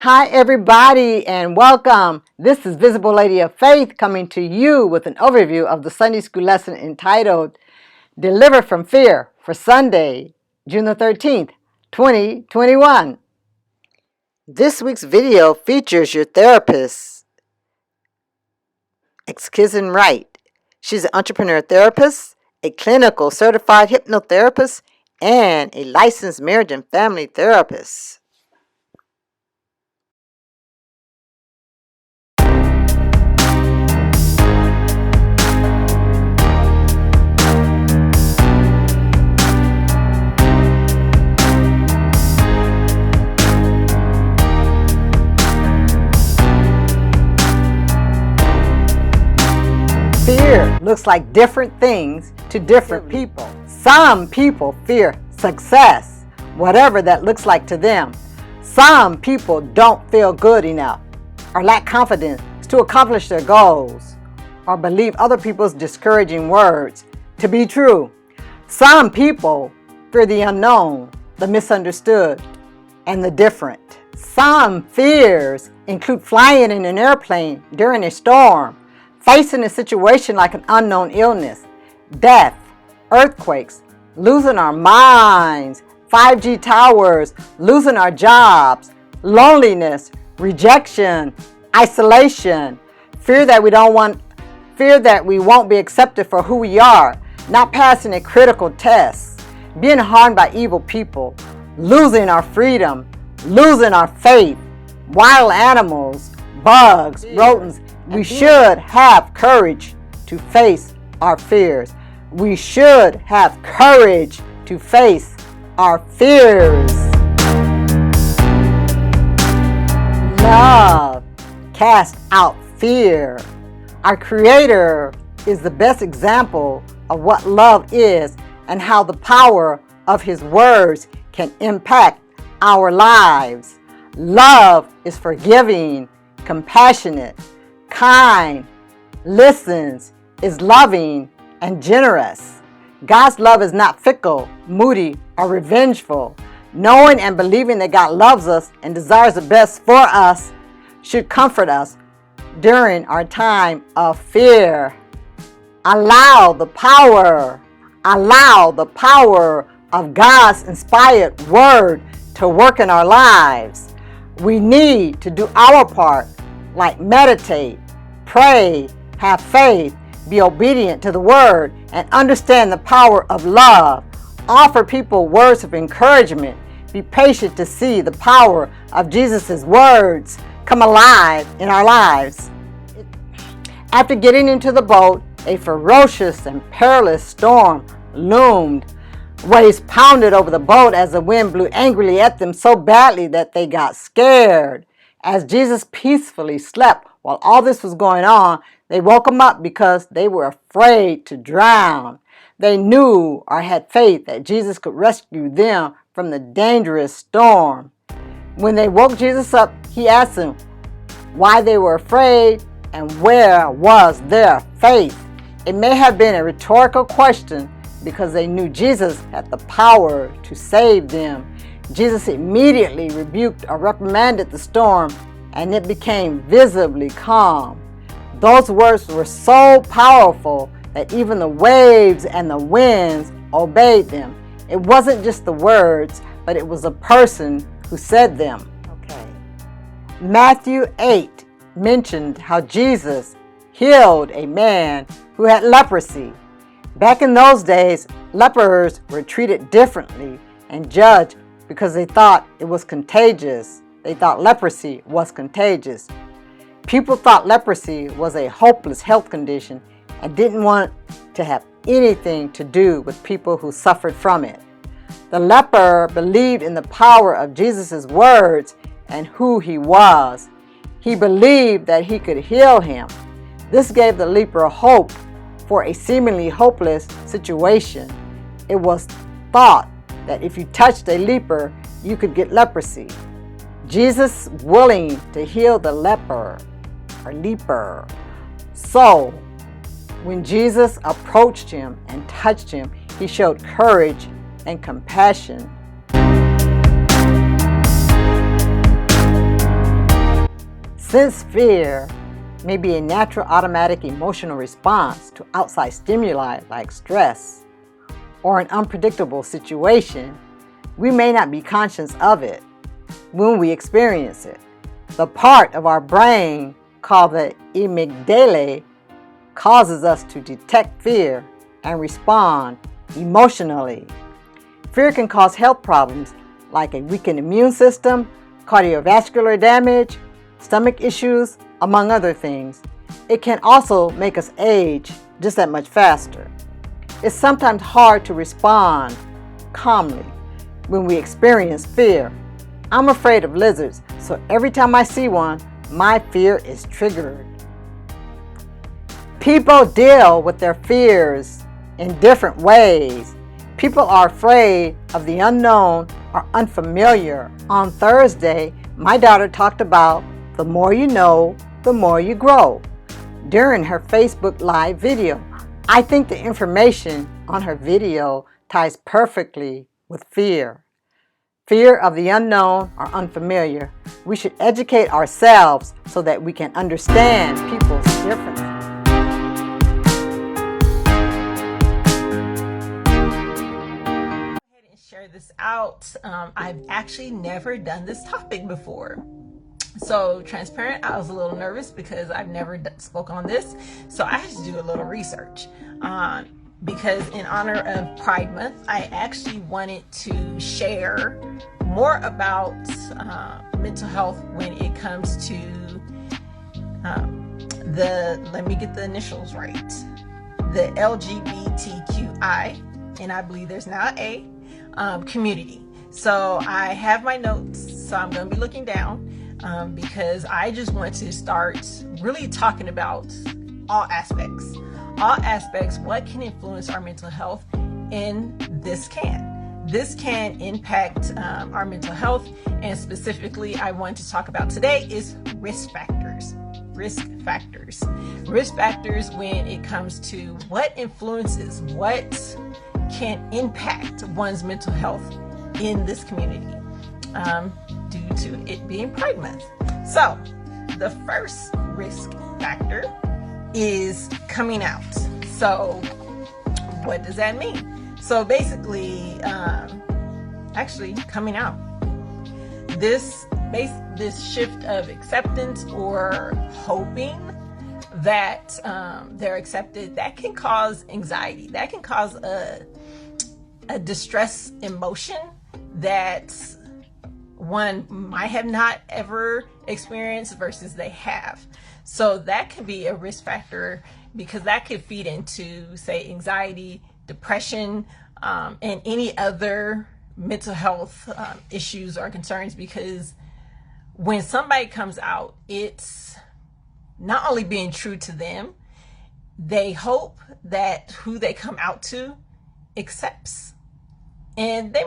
Hi, everybody, and welcome. This is Visible Lady of Faith coming to you with an overview of the Sunday School lesson entitled Deliver from Fear for Sunday, June the 13th, 2021. This week's video features your therapist, Exquisite Wright. She's an entrepreneur therapist, a clinical certified hypnotherapist, and a licensed marriage and family therapist. Fear looks like different things to different people. Some people fear success, whatever that looks like to them. Some people don't feel good enough or lack confidence to accomplish their goals or believe other people's discouraging words to be true. Some people fear the unknown, the misunderstood, and the different. Some fears include flying in an airplane during a storm, facing a situation like an unknown illness, death, earthquakes, losing our minds, 5G towers, losing our jobs, loneliness, rejection, isolation, fear that we won't be accepted for who we are, not passing a critical test, being harmed by evil people, losing our freedom, losing our faith, wild animals, bugs, rodents. We should have courage to face our fears. We should have courage to face our fears. Love casts out fear. Our Creator is the best example of what love is and how the power of His words can impact our lives. Love is forgiving, compassionate, kind, listens, is loving, and generous. God's love is not fickle, moody, or revengeful. Knowing and believing that God loves us and desires the best for us should comfort us during our time of fear. Allow the power of God's inspired word to work in our lives. We need to do our part, like meditate, pray, have faith, be obedient to the word, and understand the power of love. Offer people words of encouragement. Be patient to see the power of Jesus' words come alive in our lives. After getting into the boat, a ferocious and perilous storm loomed. Waves pounded over the boat as the wind blew angrily at them so badly that they got scared. As Jesus peacefully slept while all this was going on, they woke him up because they were afraid to drown. They knew or had faith that Jesus could rescue them from the dangerous storm. When they woke Jesus up, he asked them why they were afraid and where was their faith. It may have been a rhetorical question because they knew Jesus had the power to save them. Jesus immediately rebuked or reprimanded the storm, and it became visibly calm. Those words were so powerful that even the waves and the winds obeyed them. It wasn't just the words, but it was a person who said them. Matthew 8 mentioned how Jesus healed a man who had leprosy. Back in those days, lepers were treated differently and judged because they thought it was contagious. They thought leprosy was contagious. People thought leprosy was a hopeless health condition and didn't want to have anything to do with people who suffered from it. The leper believed in the power of Jesus' words and who he was. He believed that he could heal him. This gave the leper hope for a seemingly hopeless situation. It was thought that if you touched a leper, you could get leprosy. Jesus willing to heal the leper. So, when Jesus approached him and touched him, he showed courage and compassion. Since fear may be a natural automatic emotional response to outside stimuli like stress or an unpredictable situation, we may not be conscious of it when we experience it. The part of our brain called the amygdala causes us to detect fear and respond emotionally. Fear can cause health problems like a weakened immune system, cardiovascular damage, stomach issues, among other things. It can also make us age just that much faster. It's sometimes hard to respond calmly when we experience fear. I'm afraid of lizards, so every time I see one, my fear is triggered. People deal with their fears in different ways. People are afraid of the unknown or unfamiliar. On Thursday, my daughter talked about the more you know, the more you grow during her Facebook Live video. I think the information on her video ties perfectly with fear. Fear of the unknown or unfamiliar. We should educate ourselves so that we can understand people's differences. Share this out. I've actually never done this topic before. So transparent, I was a little nervous because I've never spoke on this. So I had to do a little research. Because in honor of Pride Month, I actually wanted to share more about mental health when it comes to let me get the initials right, the LGBTQI, and I believe there's now an A, community. So I have my notes, so I'm going to be looking down because I just want to start really talking about all aspects, what can influence our mental health, and this can impact our mental health. And specifically I want to talk about today is risk factors when it comes to what influences, what can impact one's mental health in this community due to it being Pride Month. So the first risk factor is coming out. So what does that mean? So basically, actually coming out, this shift of acceptance or hoping that they're accepted, that can cause anxiety, that can cause a distress emotion that one might have not ever experienced versus they have. So that could be a risk factor because that could feed into, say, anxiety, depression, and any other mental health issues or concerns. Because when somebody comes out, it's not only being true to them, they hope that who they come out to accepts. And they,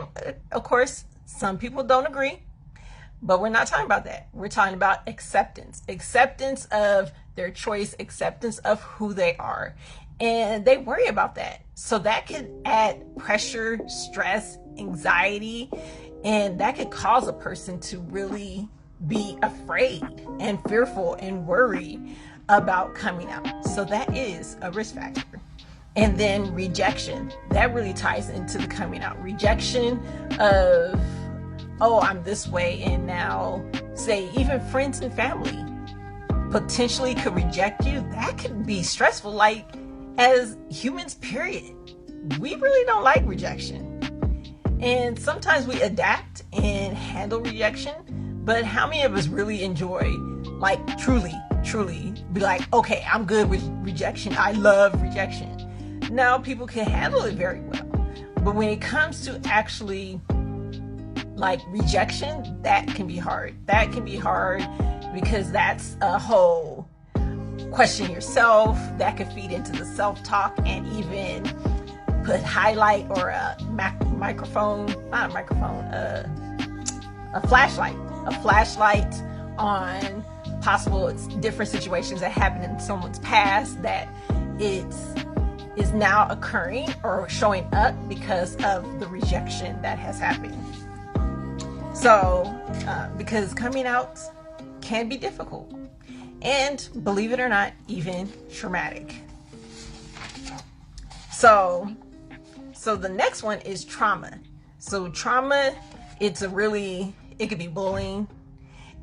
of course, some people don't agree, but we're not talking about that. We're talking about acceptance of their choice, acceptance of who they are. And they worry about that. So that can add pressure, stress, anxiety, and that could cause a person to really be afraid and fearful and worry about coming out. So that is a risk factor. And then rejection, that really ties into the coming out. Rejection of, oh, I'm this way, and now, say, even friends and family potentially could reject you. That could be stressful. Like, as humans, period, we really don't like rejection. And sometimes we adapt and handle rejection, but how many of us really enjoy, like, truly be like, okay, I'm good with rejection, I love rejection. Now, people can handle it very well, but when it comes to actually, like, rejection, that can be hard. That can be hard because that's a whole question yourself. That could feed into the self-talk and even put highlight or a flashlight on possible different situations that happened in someone's past that is now occurring or showing up because of the rejection that has happened. So because coming out can be difficult. And believe it or not, even traumatic. So the next one is trauma. So trauma, it could be bullying.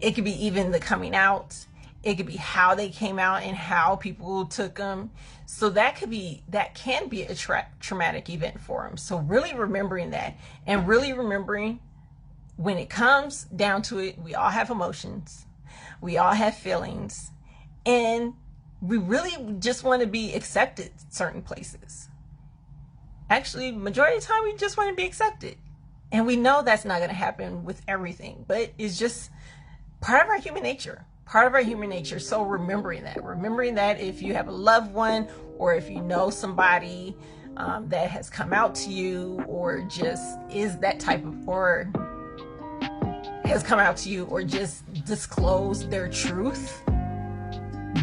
It could be even the coming out. It could be how they came out and how people took them. So that can be a traumatic event for them. So really remembering that, and really remembering when it comes down to it, we all have emotions. We all have feelings. And we really just want to be accepted certain places. Actually, majority of the time, we just want to be accepted. And we know that's not going to happen with everything, but it's just part of our human nature. So remembering that if you have a loved one, or if you know somebody that has come out to you, or just is that type of, or has come out to you, or just disclosed their truth,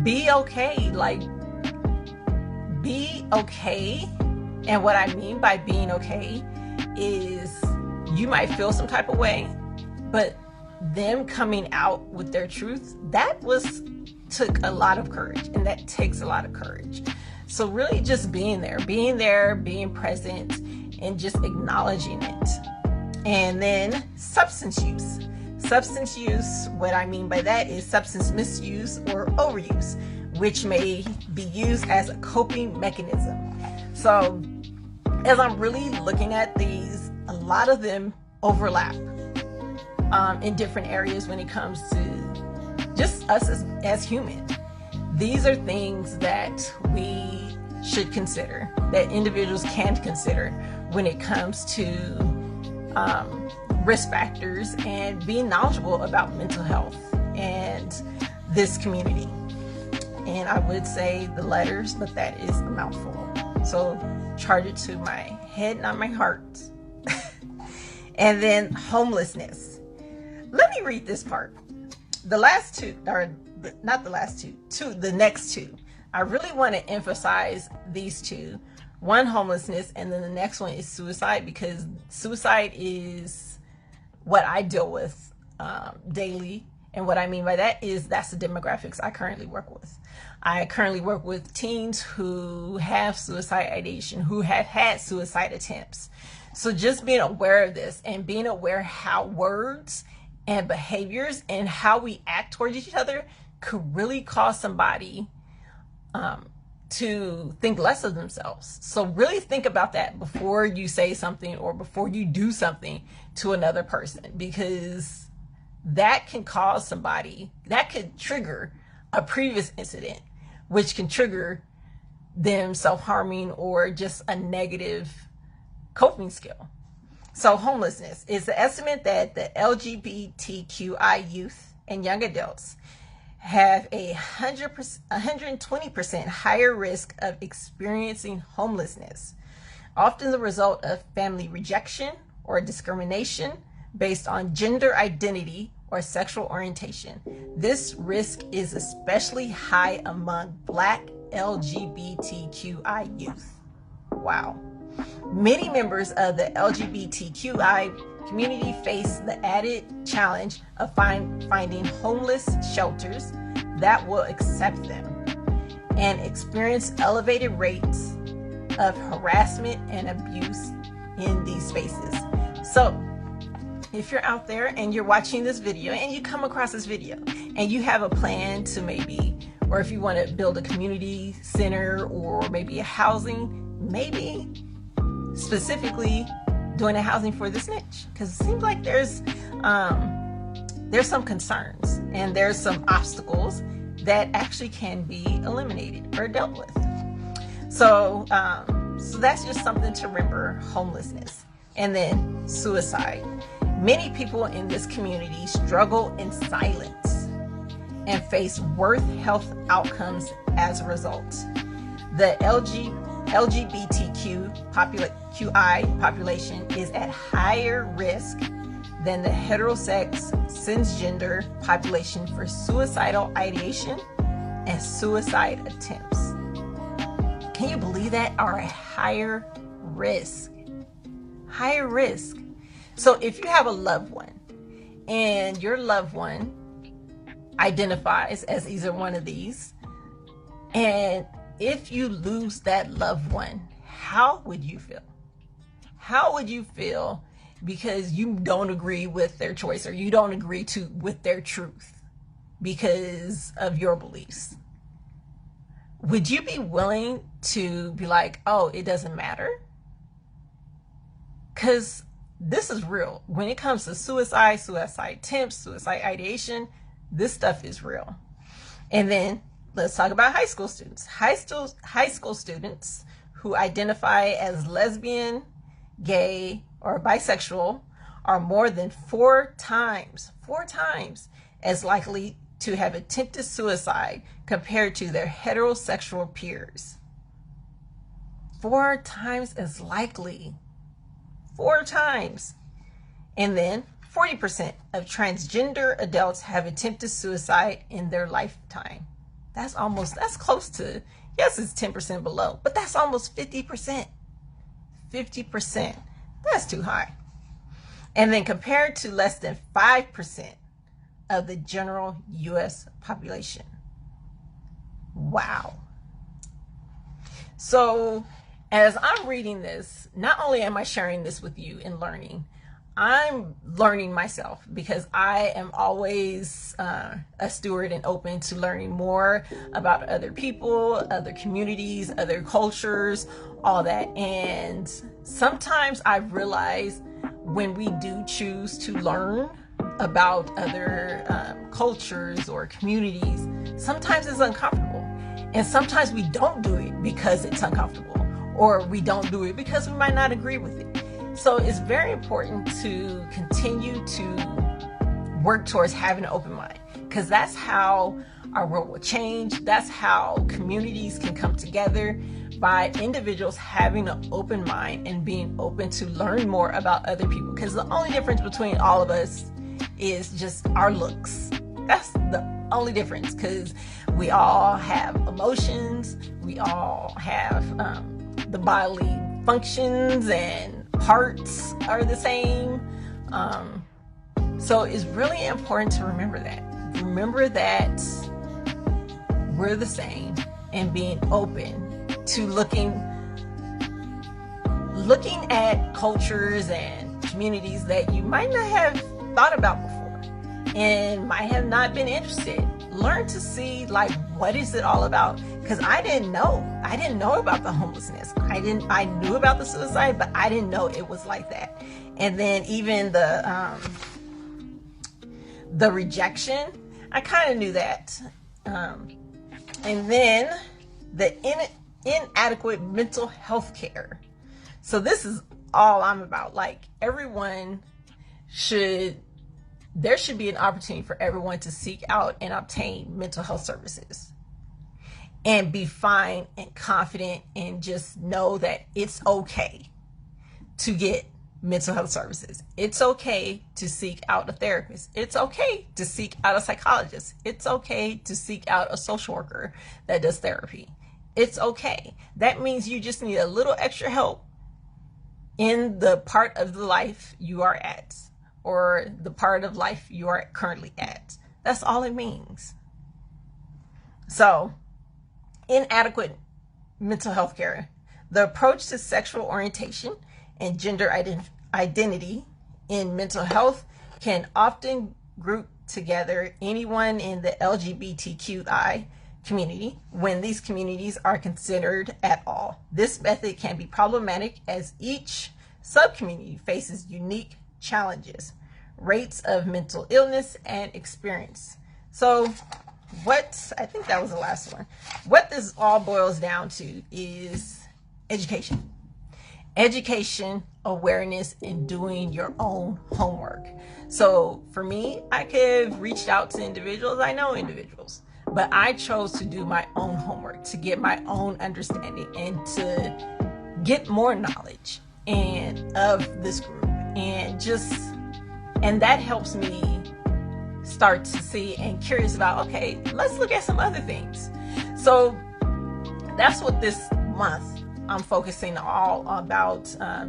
be okay. Like, be okay. And what I mean by being okay is you might feel some type of way, but them coming out with their truth, took a lot of courage, and that takes a lot of courage. So really just being there, being present, and just acknowledging it. And then substance use. Substance use, what I mean by that is substance misuse or overuse, which may be used as a coping mechanism. So as I'm really looking at these, a lot of them overlap in different areas when it comes to just us as humans. These are things that we should consider, that individuals can consider when it comes to risk factors and being knowledgeable about mental health and this community. And I would say the letters, but that is a mouthful. So charge it to my head, not my heart. And then homelessness. Let me read this part. The last two, or not the last two, the next two. I really want to emphasize these two. One, homelessness, and then the next one is suicide, because suicide is what I deal with daily. And what I mean by that is that's the demographics I currently work with. I currently work with teens who have suicide ideation, who have had suicide attempts. So just being aware of this and being aware how words and behaviors and how we act towards each other could really cause somebody to think less of themselves. So really think about that before you say something or before you do something to another person, because that can cause somebody, that could trigger a previous incident, which can trigger them self-harming or just a negative coping skill. So homelessness is the estimate that the LGBTQI youth and young adults have a 120% higher risk of experiencing homelessness, often the result of family rejection or discrimination based on gender identity or sexual orientation. This risk is especially high among Black LGBTQI youth. Wow. Many members of the LGBTQI community face the added challenge of finding homeless shelters that will accept them, and experience elevated rates of harassment and abuse in these spaces. So if you're out there and you're watching this video and you come across this video and you have a plan to maybe, or if you want to build a community center or maybe a housing, maybe specifically doing a housing for this niche, because it seems like there's some concerns and there's some obstacles that actually can be eliminated or dealt with. So that's just something to remember: homelessness. And then suicide. Many people in this community struggle in silence and face worse health outcomes as a result. The LGBTQI population is at higher risk than the heterosex cisgender population for suicidal ideation and suicide attempts. Can you believe that? Are at higher risk. Higher risk. So if you have a loved one and your loved one identifies as either one of these. And if you lose that loved one, how would you feel? How would you feel because you don't agree with their choice, or you don't agree with their truth because of your beliefs? Would you be willing to be like, oh, it doesn't matter? Because this is real. When it comes to suicide, suicide attempts, suicide ideation, this stuff is real. And then let's talk about high school students. High school students who identify as lesbian, gay, or bisexual are more than four times as likely to have attempted suicide compared to their heterosexual peers. 4 times as likely. 4 times. And then 40% of transgender adults have attempted suicide in their lifetime. That's close to, yes, it's 10% below, but that's almost 50%. 50%. That's too high. And then compared to less than 5% of the general U.S. population. Wow. So as I'm reading this, not only am I sharing this with you in learning, I'm learning myself, because I am always a steward and open to learning more about other people, other communities, other cultures, all that. And sometimes I realize when we do choose to learn about other cultures or communities, sometimes it's uncomfortable. And sometimes we don't do it because it's uncomfortable, or we don't do it because we might not agree with it. So it's very important to continue to work towards having an open mind, because that's how our world will change. That's how communities can come together, by individuals having an open mind and being open to learn more about other people. Because the only difference between all of us is just our looks. That's the only difference, because we all have emotions. We all have the bodily functions, and parts are the same. So it's really important to remember that. Remember that we're the same, and being open to looking at cultures and communities that you might not have thought about before and might have not been interested. Learn to see, like, what is it all about? Because I didn't know about the homelessness. I knew about the suicide, but I didn't know it was like that. And then even the rejection, I kind of knew that. And then the inadequate mental health care. So this is all I'm about. Like, there should be an opportunity for everyone to seek out and obtain mental health services, and be fine and confident, and just know that it's okay to get mental health services. It's okay to seek out a therapist. It's okay to seek out a psychologist. It's okay to seek out a social worker that does therapy. It's okay. That means you just need a little extra help in the part of the life you are at, or the part of life you are currently at. That's all it means. So, inadequate mental health care. The approach to sexual orientation and gender identity in mental health can often group together anyone in the LGBTQI community when these communities are considered at all. This method can be problematic as each subcommunity faces unique challenges, rates of mental illness, and experience. So I think that was the last one. What this all boils down to is education. Education, awareness, and doing your own homework. So for me, I could have reached out to individuals. I know individuals, but I chose to do my own homework, to get my own understanding, and to get more knowledge of this group, and that helps me start to see and curious about, okay, let's look at some other things. So that's what this month I'm focusing all about,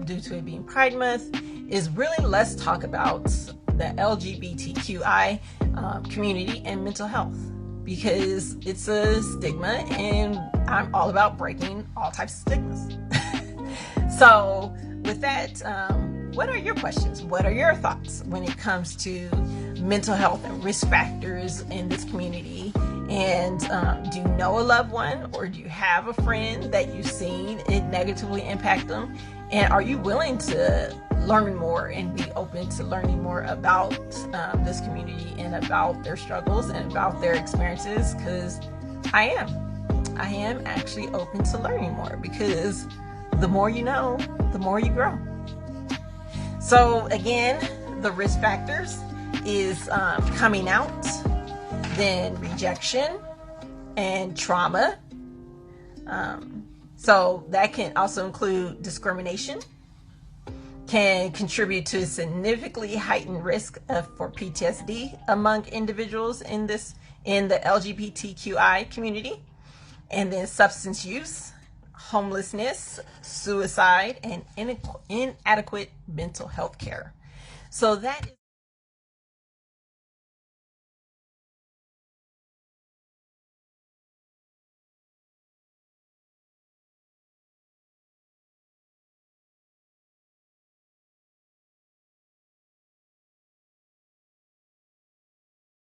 due to it being Pride Month, is really let's talk about the LGBTQI community and mental health, because it's a stigma, and I'm all about breaking all types of stigmas. So with that, what are your questions? What are your thoughts when it comes to mental health and risk factors in this community? And do you know a loved one, or do you have a friend that you've seen it negatively impact them? And are you willing to learn more and be open to learning more about this community and about their struggles and about their experiences? Because I am actually open to learning more, because the more you know, the more you grow. So again, the risk factors is coming out, then rejection and trauma. So that can also include discrimination, can contribute to a significantly heightened risk for PTSD among individuals in the LGBTQI community, and then substance use, homelessness, suicide, and inadequate mental health care. So that is